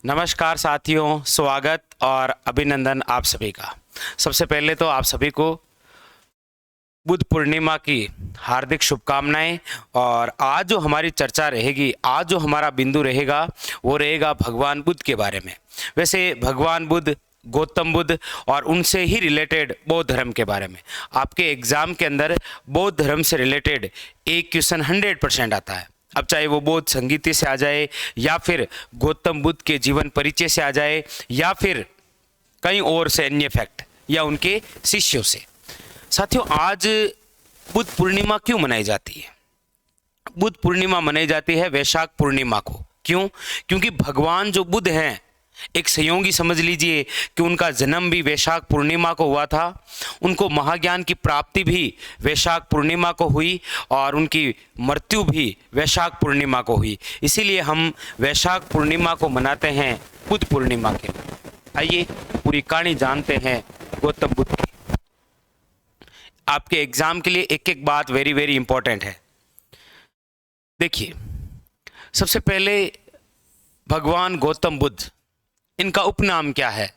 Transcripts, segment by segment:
नमस्कार साथियों, स्वागत और अभिनंदन आप सभी का। सबसे पहले तो आप सभी को बुद्ध पूर्णिमा की हार्दिक शुभकामनाएं। और आज जो हमारी चर्चा रहेगी, आज जो हमारा बिंदु रहेगा वो रहेगा भगवान बुद्ध के बारे में। वैसे भगवान बुद्ध, गौतम बुद्ध और उनसे ही रिलेटेड बौद्ध धर्म के बारे में आपके एग्जाम के अंदर बौद्ध धर्म से रिलेटेड एक क्वेश्चन 100% आता है। अब चाहे वो बौद्ध संगीति से आ जाए या फिर गौतम बुद्ध के जीवन परिचय से आ जाए या फिर कहीं और से अन्य फैक्ट या उनके शिष्यों से। साथियों, आज बुद्ध पूर्णिमा क्यों मनाई जाती है? बुद्ध पूर्णिमा मनाई जाती है वैशाख पूर्णिमा को। क्यों? क्योंकि भगवान जो बुद्ध हैं, एक संयोगी समझ लीजिए कि उनका जन्म भी वैशाख पूर्णिमा को हुआ था, उनको महाज्ञान की प्राप्ति भी वैशाख पूर्णिमा को हुई और उनकी मृत्यु भी वैशाख पूर्णिमा को हुई। इसीलिए हम वैशाख पूर्णिमा को मनाते हैं बुद्ध पूर्णिमा के। आइए पूरी कहानी जानते हैं गौतम बुद्ध की। आपके एग्जाम के लिए एक एक बात वेरी वेरी इंपॉर्टेंट है। देखिए, सबसे पहले भगवान गौतम बुद्ध, इनका उपनाम क्या है?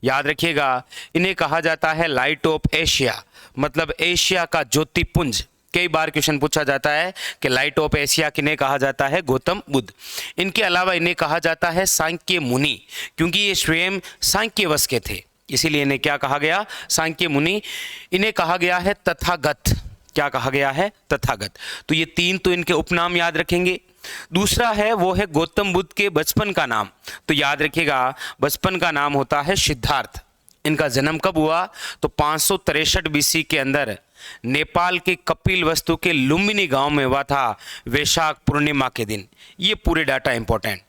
याद रखिएगा, इन्हें कहा जाता है लाइट ऑफ एशिया, मतलब एशिया का ज्योतिपुंज। कई बार क्वेश्चन पूछा जाता है कि लाइट ऑफ एशिया किन्हें कहा जाता है? गौतम बुद्ध। इनके अलावा इन्हें कहा जाता है सांख्य मुनि, क्योंकि ये स्वयं सांख्य वश के थे, इसीलिए इन्हें क्या कहा गया? सांख्य मुनि। इन्हें कहा गया है तथागत। क्या कहा गया है? तथागत। तो ये तीन तो इनके उपनाम याद रखेंगे। दूसरा है वो है गौतम बुद्ध के बचपन का नाम। तो याद रखिएगा, बचपन का नाम होता है सिद्धार्थ। इनका जन्म कब हुआ? तो 563 बीसी के अंदर नेपाल के कपिलवस्तु के लुम्बिनी गांव में हुआ था, वैशाख पूर्णिमा के दिन। ये पूरे डाटा इंपॉर्टेंट।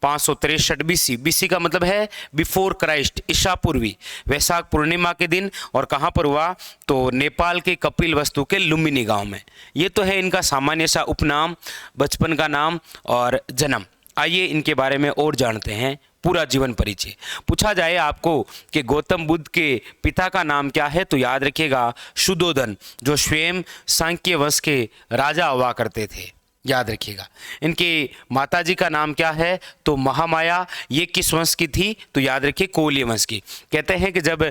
563 बीसी, बीसी का मतलब है बिफोर क्राइस्ट, ईसा पूर्वी, वैशाख पूर्णिमा के दिन। और कहाँ पर हुआ? तो नेपाल के कपिलवस्तु के लुम्बिनी गांव में। ये तो है इनका सामान्य सा उपनाम, बचपन का नाम और जन्म। आइए इनके बारे में और जानते हैं, पूरा जीवन परिचय। पूछा जाए आपको कि गौतम बुद्ध के पिता का नाम क्या है, तो याद रखिएगा शुद्धोधन, जो स्वयं सांख्य वंश के राजा हुआ करते थे। याद रखिएगा। इनके माताजी का नाम क्या है? तो महामाया। ये किस वंश की थी? तो याद रखिए कोल्य वंश की। कहते हैं कि जब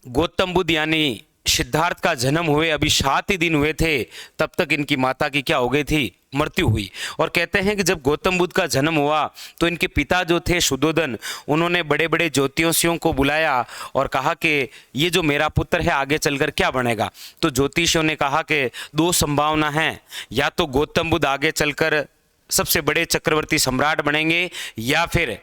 गौतम बुद्ध यानी सिद्धार्थ का जन्म हुए अभी 7 ही दिन हुए थे, तब तक इनकी माता की क्या हो गई थी? मृत्यु हुई। और कहते हैं कि जब गौतम बुद्ध का जन्म हुआ तो इनके पिता जो थे शुद्धोधन, उन्होंने बड़े बड़े ज्योतिषियों को बुलाया और कहा कि ये जो मेरा पुत्र है आगे चलकर क्या बनेगा? तो ज्योतिषियों ने कहा कि दो संभावना है, या तो गौतम बुद्ध आगे चलकर सबसे बड़े चक्रवर्ती सम्राट बनेंगे या फिर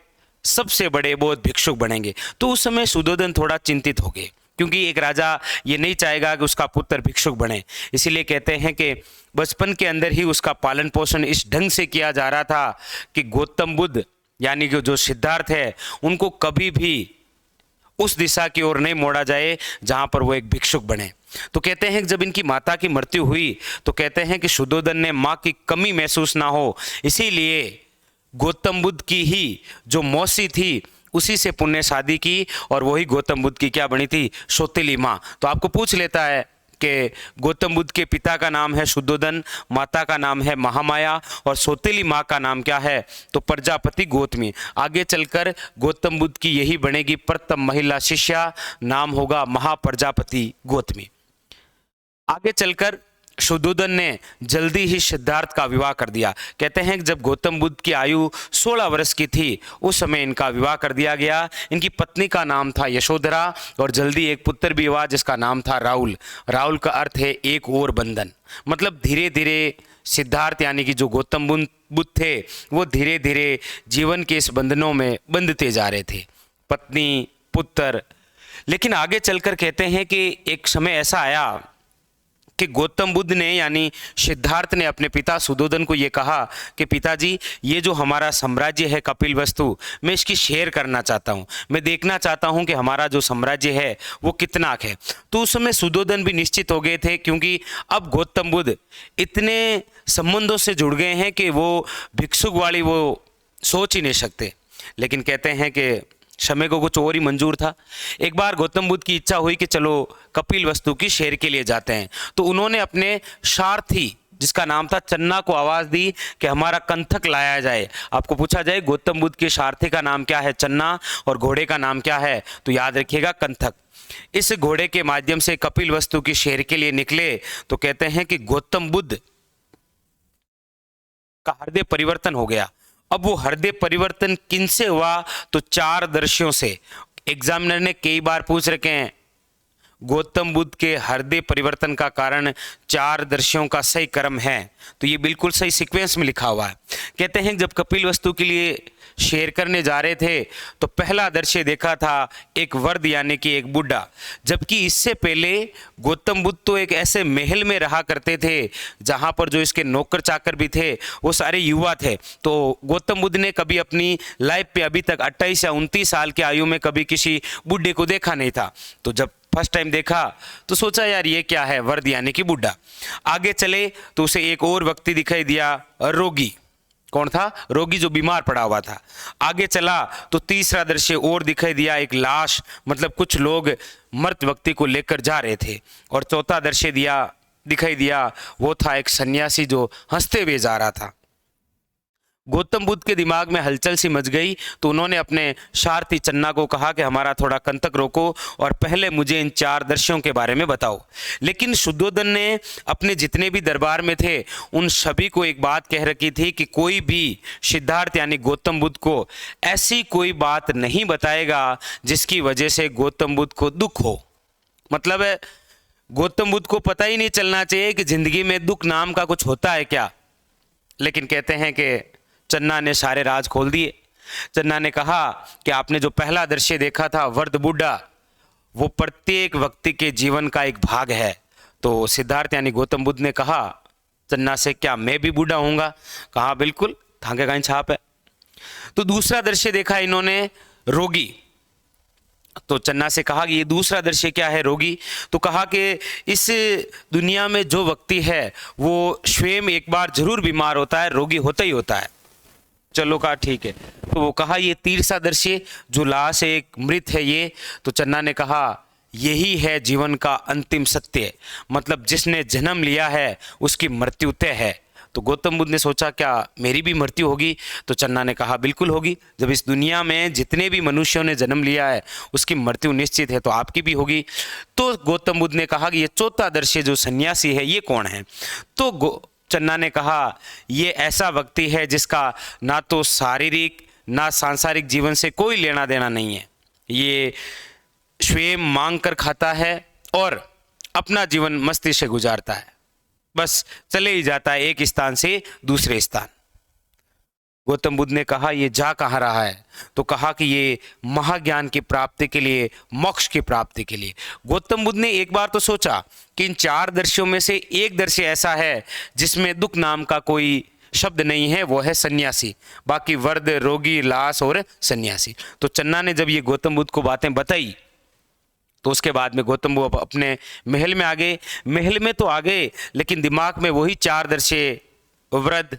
सबसे बड़े बौद्ध भिक्षुक बनेंगे। तो उस समय शुद्धोधन थोड़ा चिंतित हो गए, क्योंकि एक राजा ये नहीं चाहेगा कि उसका पुत्र भिक्षुक बने। इसीलिए कहते हैं कि बचपन के अंदर ही उसका पालन पोषण इस ढंग से किया जा रहा था कि गौतम बुद्ध यानी कि जो सिद्धार्थ है, उनको कभी भी उस दिशा की ओर नहीं मोड़ा जाए जहां पर वो एक भिक्षुक बने। तो कहते हैं कि जब इनकी माता की मृत्यु हुई तो कहते हैं कि शुद्धोधन ने माँ की कमी महसूस ना हो, इसीलिए गौतम बुद्ध की ही जो मौसी थी उसी से पुण्य शादी की और वही गौतम बुद्ध की क्या बनी थी? सौतेली माँ। तो आपको पूछ लेता है कि गौतम बुद्ध के पिता का नाम है शुद्धोधन, माता का नाम है महामाया और सौतेली माँ का नाम क्या है? तो प्रजापति गौतमी। आगे चलकर गौतम बुद्ध की यही बनेगी प्रथम महिला शिष्या, नाम होगा महाप्रजापति गौतमी। आगे चलकर शुद्धोधन ने जल्दी ही सिद्धार्थ का विवाह कर दिया। कहते हैं कि जब गौतम बुद्ध की आयु 16 वर्ष की थी उस समय इनका विवाह कर दिया गया। इनकी पत्नी का नाम था यशोधरा और जल्दी एक पुत्र भी हुआ जिसका नाम था राहुल। राहुल का अर्थ है एक और बंधन, मतलब धीरे धीरे सिद्धार्थ यानी कि जो गौतम बुद्ध थे वो धीरे धीरे जीवन के इस बंधनों में बंधते जा रहे थे, पत्नी पुत्र। लेकिन आगे चलकर कहते हैं कि एक समय ऐसा आया कि गौतम बुद्ध ने यानी सिद्धार्थ ने अपने पिता शुद्धोधन को ये कहा कि पिताजी, ये जो हमारा साम्राज्य है कपिलवस्तु, मैं इसकी शेयर करना चाहता हूँ, मैं देखना चाहता हूँ कि हमारा जो साम्राज्य है वो कितना है। तो उस समय शुद्धोधन भी निश्चित हो गए थे, क्योंकि अब गौतम बुद्ध इतने संबंधों से जुड़ गए हैं कि वो भिक्षुक वाली वो सोच ही नहीं सकते। लेकिन कहते हैं कि समय को कुछ और ही मंजूर था। एक बार गौतम बुद्ध की इच्छा हुई कि चलो कपिलवस्तु की शेर के लिए जाते हैं। तो उन्होंने अपने सारथी जिसका नाम था, चन्ना को आवाज दी कि हमारा कंथक लाया जाए। आपको पूछा जाए गौतम बुद्ध के सारथी का नाम क्या है, चन्ना, और घोड़े का नाम क्या है, तो याद रखिएगा कंथक। इस घोड़े के माध्यम से कपिल वस्तु की शहर के लिए निकले तो कहते हैं कि गौतम बुद्ध का हृदय परिवर्तन हो गया। अब वो हृदय परिवर्तन किनसे हुआ, तो 4 दर्शियों से। एग्जामिनर ने कई बार पूछ रखे हैं गौतम बुद्ध के हृदय परिवर्तन का कारण 4 दर्शियों का सही क्रम है, तो ये बिल्कुल सही सीक्वेंस में लिखा हुआ है। कहते हैं जब कपिल वस्तु के लिए शेर करने जा रहे थे तो पहला दृश्य देखा था एक वर्द यानी कि एक बुढ़ा, जबकि इससे पहले गौतम बुद्ध तो एक ऐसे महल में रहा करते थे जहां पर जो इसके नौकर चाकर भी थे वो सारे युवा थे। तो गौतम बुद्ध ने कभी अपनी लाइफ पे अभी तक 28 या 29 साल की आयु में कभी किसी बुढ़े को देखा नहीं था। तो जब फर्स्ट टाइम देखा तो सोचा यार ये क्या है, वर्द यानी कि बुढ़ा। आगे चले तो उसे एक और व्यक्ति दिखाई दिया, रोगी। कौन था, रोगी जो बीमार पड़ा हुआ था। आगे चला तो तीसरा दृश्य और दिखाई दिया, एक लाश, मतलब कुछ लोग मृत व्यक्ति को लेकर जा रहे थे। और चौथा दृश्य दिखाई दिया वो था एक सन्यासी जो हंसते हुए जा रहा था। गौतम बुद्ध के दिमाग में हलचल सी मच गई तो उन्होंने अपने सारथी चन्ना को कहा कि हमारा थोड़ा कंतक रोको और पहले मुझे इन 4 दृश्यों के बारे में बताओ। लेकिन शुद्धोधन ने अपने जितने भी दरबार में थे उन सभी को एक बात कह रखी थी कि कोई भी सिद्धार्थ यानी गौतम बुद्ध को ऐसी कोई बात नहीं बताएगा जिसकी वजह से गौतम बुद्ध को दुख हो। मतलब है गौतम बुद्ध को पता ही नहीं चलना चाहिए कि जिंदगी में दुख नाम का कुछ होता है क्या। लेकिन कहते हैं कि चन्ना ने सारे राज खोल दिए। चन्ना ने कहा कि आपने जो पहला दृश्य देखा था वर्द बुढ़ा, वो प्रत्येक व्यक्ति के जीवन का एक भाग है। तो सिद्धार्थ यानी गौतम बुद्ध ने कहा चन्ना से, क्या मैं भी बूढ़ा होऊंगा? कहा बिल्कुल, थांगे का छाप है। तो दूसरा दृश्य देखा इन्होंने, रोगी। तो चन्ना से कहा कि ये दूसरा दृश्य क्या है, रोगी। तो कहा कि इस दुनिया में जो व्यक्ति है वो स्वयं एक बार जरूर बीमार होता है, रोगी होता ही होता है। चलो कहा ठीक है। तो वो कहा ये तीसरा दृश्य जो लाश एक मृत है ये। तो चन्ना ने कहा यही है जीवन का अंतिम सत्य, मतलब जिसने जन्म लिया है उसकी मृत्यु तय है। तो गौतम बुद्ध ने सोचा क्या मेरी भी मृत्यु होगी? तो चन्ना ने कहा बिल्कुल होगी। जब इस दुनिया में जितने भी मनुष्यों ने जन्म लिया है उसकी मृत्यु निश्चित है, तो आपकी भी होगी। तो गौतम बुद्ध ने कहा कि ये चौथा दृश्य जो सन्यासी है ये कौन है? तो चन्ना ने कहा ये ऐसा व्यक्ति है जिसका ना तो शारीरिक ना सांसारिक जीवन से कोई लेना देना नहीं है। ये स्वयं मांग कर खाता है और अपना जीवन मस्ती से गुजारता है, बस चले ही जाता है एक स्थान से दूसरे स्थान। गौतम बुद्ध ने कहा ये जा कहाँ रहा है? तो कहा कि ये महाज्ञान की प्राप्ति के लिए, मोक्ष की प्राप्ति के लिए। गौतम बुद्ध ने एक बार तो सोचा कि इन 4 दृश्यों में से एक दृश्य ऐसा है जिसमें दुख नाम का कोई शब्द नहीं है, वो है सन्यासी। बाकी वर्द, रोगी, लाश और सन्यासी। तो चन्ना ने जब ये गौतम बुद्ध को बातें बताई तो उसके बाद में गौतम बुद्ध अपने महल में आ गए। महल में तो आ गए लेकिन दिमाग में वही 4 दृश्य, वृद्ध,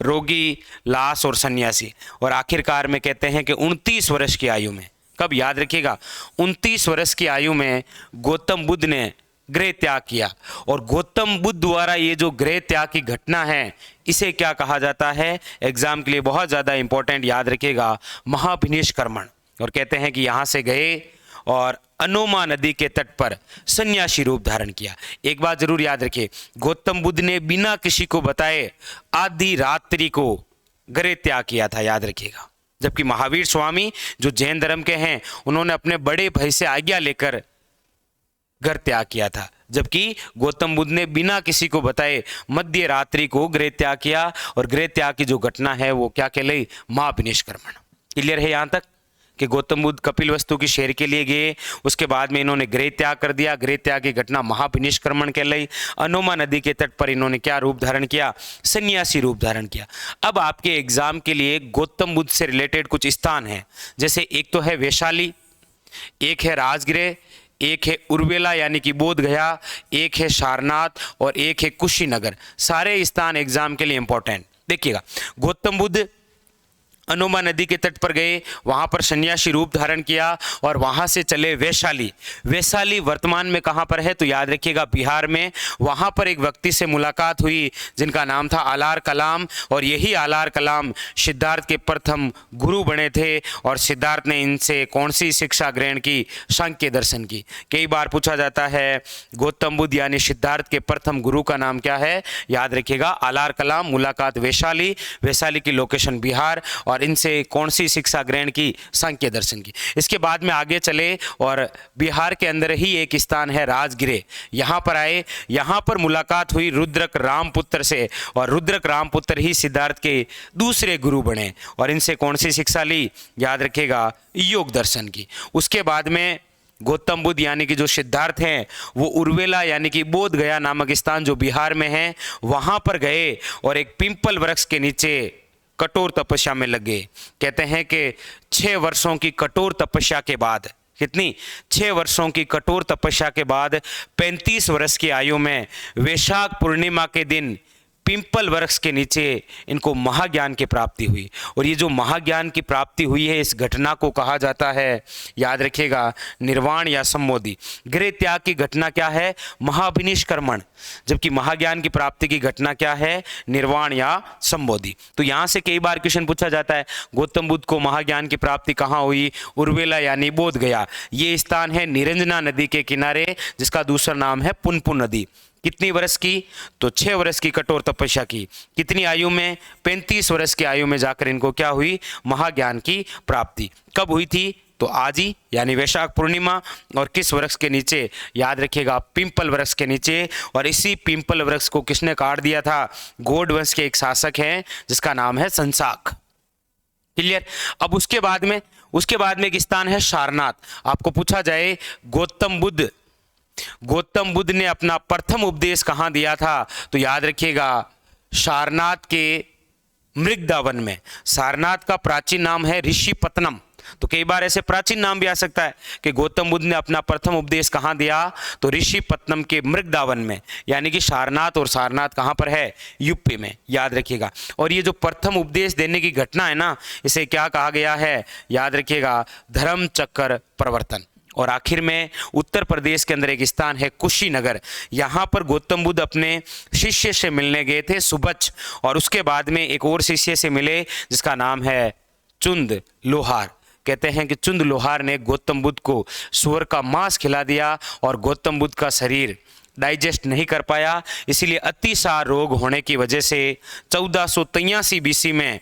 रोगी, लाश और सन्यासी। और आखिरकार में कहते हैं कि 29 वर्ष की आयु में, कब याद रखिएगा, 29 वर्ष की आयु में गौतम बुद्ध ने गृह त्याग किया। और गौतम बुद्ध द्वारा ये जो गृह त्याग की घटना है इसे क्या कहा जाता है? एग्जाम के लिए बहुत ज़्यादा इंपॉर्टेंट, याद रखिएगा, महाभिनिष्क्रमण। और कहते हैं कि यहाँ से गए और अनोमा नदी के तट पर सन्यासी रूप धारण किया। एक बात जरूर याद रखिए, गौतम बुद्ध ने बिना किसी को बताए आधी रात्रि को गृह त्याग किया था, याद रखिएगा। जबकि महावीर स्वामी जो जैन धर्म के हैं उन्होंने अपने बड़े भाई से आज्ञा लेकर घर त्याग किया था, जबकि गौतम बुद्ध ने बिना किसी को बताए मध्य रात्रि को गृह त्याग किया। और गृह त्याग की जो घटना है वो क्या कहलाई? महाभिनिष्क्रमण। क्लियर है यहाँ तक कि गौतम बुद्ध कपिल वस्तु की शहर के लिए गए, उसके बाद में इन्होंने गृह त्याग कर दिया। गृह त्याग की घटना महाभिनिष्क्रमण कहलाई। अनोमा नदी के तट पर इन्होंने क्या रूप धारण किया? सन्यासी रूप धारण किया। अब आपके एग्जाम के लिए गौतम बुद्ध से रिलेटेड कुछ स्थान हैं, जैसे एक तो है वैशाली, एक है राजगृह, एक है उर्वेला यानी कि बोध गया, एक है सारनाथ और एक है कुशीनगर। सारे स्थान एग्जाम के लिए इंपॉर्टेंट। देखिएगा, गौतम बुद्ध अनुमा नदी के तट पर गए, वहां पर सन्यासी रूप धारण किया और वहां से चले वैशाली। वैशाली वर्तमान में कहां पर है? तो याद रखिएगा बिहार में। वहां पर एक व्यक्ति से मुलाकात हुई जिनका नाम था आलार कलाम, और यही आलार कलाम सिद्धार्थ के प्रथम गुरु बने थे। और सिद्धार्थ ने इनसे कौन सी शिक्षा ग्रहण की? सांख्य दर्शन की। कई बार पूछा जाता है गौतम बुद्ध यानी सिद्धार्थ के प्रथम गुरु का नाम क्या है? याद रखिएगा आलार कलाम। मुलाकात वैशाली, वैशाली की लोकेशन बिहार, और इनसे कौन सी शिक्षा ग्रहण की? सांख्य दर्शन की। इसके बाद में आगे चले और बिहार के अंदर ही एक स्थान है राजगिरे, यहाँ पर आए। यहाँ पर मुलाकात हुई रुद्रक रामपुत्र से, और रुद्रक रामपुत्र ही सिद्धार्थ के दूसरे गुरु बने, और इनसे कौन सी शिक्षा ली? याद रखिएगा योग दर्शन की। उसके बाद में गौतम बुद्ध यानी कि जो सिद्धार्थ हैं वो उर्वेला यानी कि बोध गया नामक स्थान जो बिहार में है वहाँ पर गए, और एक पिंपल वृक्ष के नीचे कठोर तपस्या में लगे। कहते हैं कि 6 वर्षों की कठोर तपस्या के बाद, कितनी? 6 वर्षों की कठोर तपस्या के बाद 35 वर्ष की आयु में वैशाख पूर्णिमा के दिन पिंपल वृक्ष के नीचे इनको महाज्ञान की प्राप्ति हुई। और ये जो महाज्ञान की प्राप्ति हुई है इस घटना को कहा जाता है, याद रखिएगा, निर्वाण या सम्मोधि। गृह त्याग की घटना क्या है? महाभिनिष्क्रमण। जबकि महाज्ञान की प्राप्ति की घटना क्या है? निर्वाण या सम्मोधि। तो यहाँ से कई बार क्वेश्चन पूछा जाता है गौतम बुद्ध को महाज्ञान की प्राप्ति कहाँ हुई? उर्वेला यानी बोध गया। ये स्थान है निरंजना नदी के किनारे, जिसका दूसरा नाम है पुनपुन नदी। कितनी वर्ष की? तो 6 वर्ष की कठोर तपस्या की। कितनी आयु में? 35 वर्ष की आयु में जाकर इनको क्या हुई? महाज्ञान की प्राप्ति। कब हुई थी? तो आज ही, यानी वैशाख पूर्णिमा। और किस वृक्ष के नीचे? याद रखिएगा पिंपल वृक्ष के नीचे। और इसी पिंपल वृक्ष को किसने काट दिया था? गौड़ वंश के एक शासक हैं जिसका नाम है संसाक। क्लियर? अब उसके बाद में एक स्थान है सारनाथ। आपको पूछा जाए गौतम बुद्ध ने अपना प्रथम उपदेश कहां दिया था? तो याद रखिएगा सारनाथ के मृगदावन में। सारनाथ का प्राचीन नाम है ऋषिपत्नम। तो कई बार ऐसे प्राचीन नाम भी आ सकता है कि गौतम बुद्ध ने अपना प्रथम उपदेश कहां दिया? तो ऋषिपत्नम के मृगदावन में, यानी कि सारनाथ। और सारनाथ कहां पर है? यूपी में। याद रखिएगा। और ये जो प्रथम उपदेश देने की घटना है ना, इसे क्या कहा गया है? याद रखिएगा धर्म चक्र प्रवर्तन। और आखिर में उत्तर प्रदेश के अंदर एक स्थान है कुशीनगर। यहाँ पर गौतम बुद्ध अपने शिष्य से मिलने गए थे सुबच, और उसके बाद में एक और शिष्य से मिले जिसका नाम है चुंद लोहार। कहते हैं कि चुंद लोहार ने गौतम बुद्ध को सुअर का मांस खिला दिया, और गौतम बुद्ध का शरीर डाइजेस्ट नहीं कर पाया। इसीलिए अतिसार रोग होने की वजह से 1483 बीसी में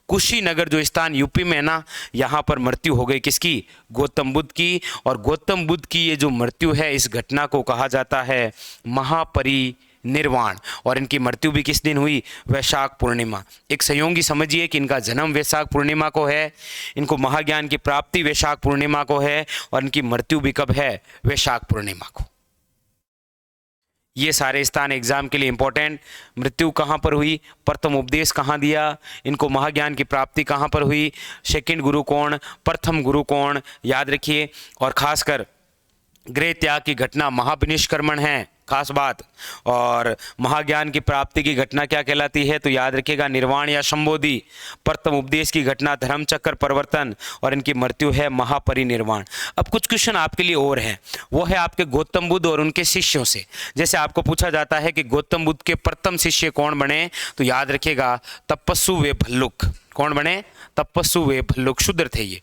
कुशीनगर जो स्थान यूपी में है ना, यहाँ पर मृत्यु हो गई। किसकी? गौतम बुद्ध की। और गौतम बुद्ध की ये जो मृत्यु है, इस घटना को कहा जाता है महापरिनिर्वाण। और इनकी मृत्यु भी किस दिन हुई? वैशाख पूर्णिमा। एक संयोगी समझिए कि इनका जन्म वैशाख पूर्णिमा को है, इनको महाज्ञान की प्राप्ति वैशाख पूर्णिमा को है, और इनकी मृत्यु भी कब है? वैशाख पूर्णिमा को। ये सारे स्थान एग्जाम के लिए इंपॉर्टेंट। मृत्यु कहाँ पर हुई? प्रथम उपदेश कहाँ दिया? इनको महाज्ञान की प्राप्ति कहाँ पर हुई? सेकंड गुरु कौन? प्रथम गुरु कौन? याद रखिए। और खासकर गृह त्याग की घटना महाभिनिष्क्रमण है, खास बात। और महाज्ञान की प्राप्ति की घटना क्या कहलाती है? तो याद रखिएगा निर्वाण या संबोधि। प्रथम उपदेश की घटना धर्म चक्र परिवर्तन, और इनकी मृत्यु है महापरिनिर्वाण। अब कुछ क्वेश्चन आपके लिए और हैं, वो है आपके गौतम बुद्ध और उनके शिष्यों से। जैसे आपको पूछा जाता है कि गौतम बुद्ध के प्रथम शिष्य कौन बने? तो याद रखिएगा तपस्सु वे भल्लुक। कौन बने? तपस्सु वे भल्लुक, शूद्र थे ये।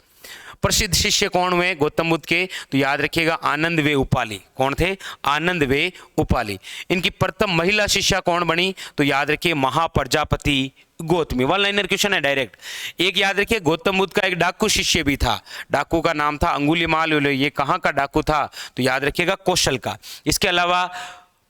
प्रसिद्ध शिष्य कौन हुए गौतम बुद्ध के? तो याद रखिएगा आनंद वे उपाली। कौन थे? आनंद वे उपाली। इनकी प्रथम महिला शिष्या कौन बनी? तो याद रखिए Mahaprajapati Gautami. One liner question है डायरेक्ट। एक याद रखिए गौतम बुद्ध का एक डाकू शिष्य भी था, डाकू का नाम था अंगुलीमाल। ये कहाँ का डाकू था? तो याद रखिएगा कौशल का। इसके अलावा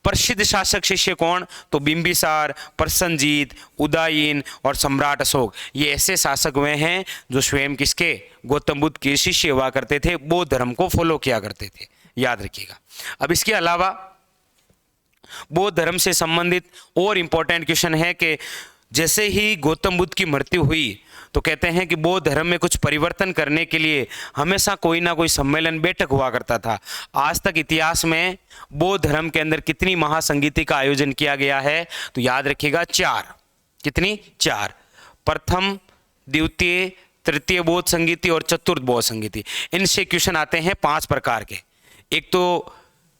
प्रसिद्ध शासक शिष्य कौन? तो बिंबिसार, प्रसन्नजीत, उदयन और सम्राट अशोक। ये ऐसे शासक हुए हैं जो स्वयं किसके? गौतम बुद्ध के शिष्य हुआ करते थे, बौद्ध धर्म को फॉलो किया करते थे। याद रखिएगा। अब इसके अलावा बौद्ध धर्म से संबंधित और इंपॉर्टेंट क्वेश्चन है कि जैसे ही गौतम बुद्ध की मृत्यु हुई तो कहते हैं कि बौद्ध धर्म में कुछ परिवर्तन करने के लिए हमेशा कोई ना कोई सम्मेलन बैठक हुआ करता था। आज तक इतिहास में बौद्ध धर्म के अंदर कितनी महासंगीति का आयोजन किया गया है? तो याद रखिएगा 4। कितनी? 4। प्रथम, द्वितीय, तृतीय बोध संगीति और चतुर्थ बोध संगीति। इनसे क्वेश्चन आते हैं 5 प्रकार के। एक तो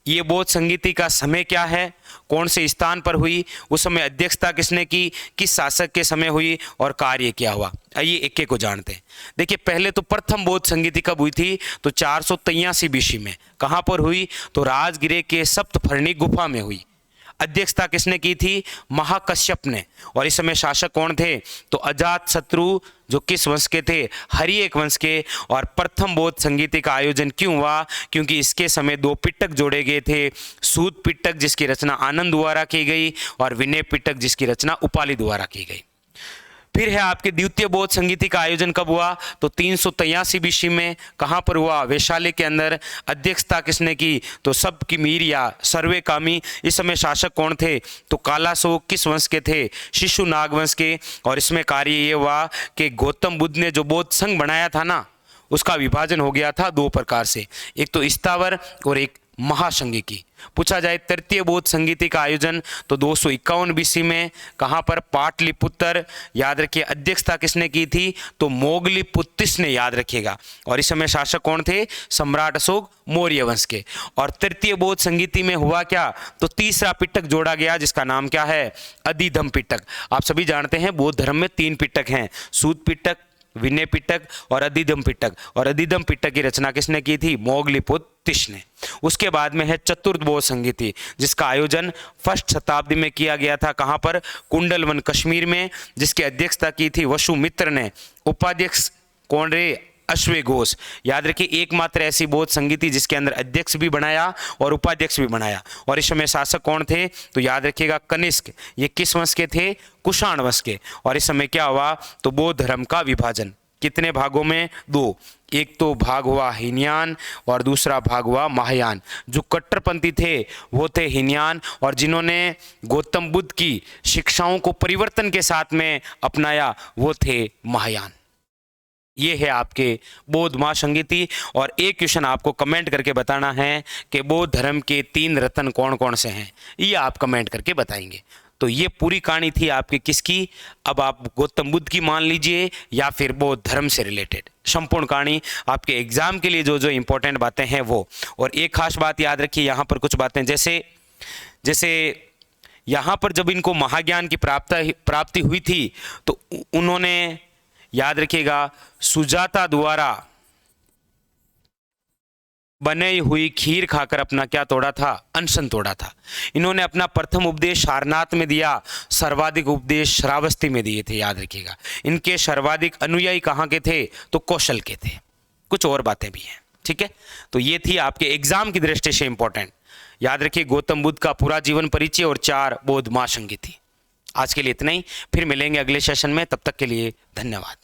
ये बोध संगीति का समय क्या है, कौन से स्थान पर हुई, उस समय अध्यक्षता किसने की, किस शासक के समय हुई और कार्य क्या हुआ। आइए एक एक को जानते हैं। देखिए पहले तो प्रथम बोध संगीति कब हुई थी, तो 483 बीसी में। कहाँ पर हुई, तो राजगिरे के सप्तफर्णी गुफा में हुई। अध्यक्षता किसने की थी, महाकश्यप ने। और इस समय शासक कौन थे, तो अजात शत्रु, जो किस वंश के थे, हरिएक वंश के। और प्रथम बोध संगीति का आयोजन क्यों हुआ, क्योंकि इसके समय 2 पिटक जोड़े गए थे। सूत पिटक जिसकी रचना आनंद द्वारा की गई और विनय पिटक जिसकी रचना उपाली द्वारा की गई। फिर है आपके द्वितीय बोध संगीति का आयोजन कब हुआ, तो 383 बीसी में। कहाँ पर हुआ, वैशाली के अंदर। अध्यक्षता किसने की, तो सबकी मीर या सर्वे कामी। इस समय शासक कौन थे, तो कालाशोक किस वंश के थे, शिशु नाग वंश के। और इसमें कार्य ये हुआ कि गौतम बुद्ध ने जो बौद्ध संघ बनाया था ना, उसका विभाजन हो गया था 2 प्रकार से, एक तो स्थावर और एक महासंघ की। पूछा जाए तृतीय बोध संगीति का आयोजन, तो 251 बीसी में। कहाँ पर, पाटलिपुत्र। याद रखिए अध्यक्षता किसने की थी, तो मोगलीपुत्तिस ने, याद रखिएगा। और इस समय शासक कौन थे, सम्राट अशोक मौर्य वंश के। और तृतीय बोध संगीति में हुआ क्या, तो तीसरा पिटक जोड़ा गया जिसका नाम क्या है, अधिधम पिटक। आप सभी जानते हैं बौद्ध धर्म में 3 पिटक हैं, सूत पिटक, विनय पिटक और अधिधम पिटक। और अधिधम पिटक की रचना किसने की थी, मोगलीपुत्तिस ने। उसके बाद में है चतुर्थ बोध संगीति, जिसका आयोजन 1st शताब्दी में किया गया था। कहाँ पर, कुंडलवन कश्मीर में, जिसकी अध्यक्षता की थी वसुमित्र ने। उपाध्यक्ष कौन रे, अश्वे घोष। याद रखिए एकमात्र ऐसी बोध संगीति जिसके अंदर अध्यक्ष भी बनाया और उपाध्यक्ष भी बनाया। और इस समय शासक कौन थे, तो याद रखिएगा कनिष्क। ये किस वंश के थे, कुषाण वंश के। और इस समय क्या हुआ, तो बौद्ध धर्म का विभाजन कितने भागों में, 2। एक तो भाग हुआ हीनयान और दूसरा भाग हुआ महायान। जो कट्टरपंथी थे वो थे हीनयान, और जिन्होंने गौतम बुद्ध की शिक्षाओं को परिवर्तन के साथ में अपनाया वो थे महायान। ये है आपके बौद्ध महासंगीति। और एक क्वेश्चन आपको कमेंट करके बताना है कि बौद्ध धर्म के 3 रत्न कौन कौन से हैं, ये आप कमेंट करके बताएंगे। तो ये पूरी कहानी थी आपकी किसकी, अब आप गौतम बुद्ध की मान लीजिए या फिर बौद्ध धर्म से रिलेटेड संपूर्ण कहानी आपके एग्जाम के लिए जो जो इंपॉर्टेंट बातें हैं वो। और एक खास बात याद रखिए, यहाँ पर कुछ बातें जैसे यहाँ पर जब इनको महाज्ञान की प्राप्ति हुई थी, तो उन्होंने, याद रखिएगा, सुजाता द्वारा बनी हुई खीर खाकर अपना क्या तोड़ा था, अनशन तोड़ा था। इन्होंने अपना प्रथम उपदेश सारनाथ में दिया, सर्वाधिक उपदेश श्रावस्ती में दिए थे, याद रखिएगा। इनके सर्वाधिक अनुयायी कहाँ के थे, तो कौशल के थे। कुछ और बातें भी हैं, ठीक है। तो ये थी आपके एग्जाम की दृष्टि से इंपॉर्टेंट। याद रखिए गौतम बुद्ध का पूरा जीवन परिचय और 4 बौद्ध महासंगीति। आज के लिए इतना ही, फिर मिलेंगे अगले सेशन में, तब तक के लिए धन्यवाद।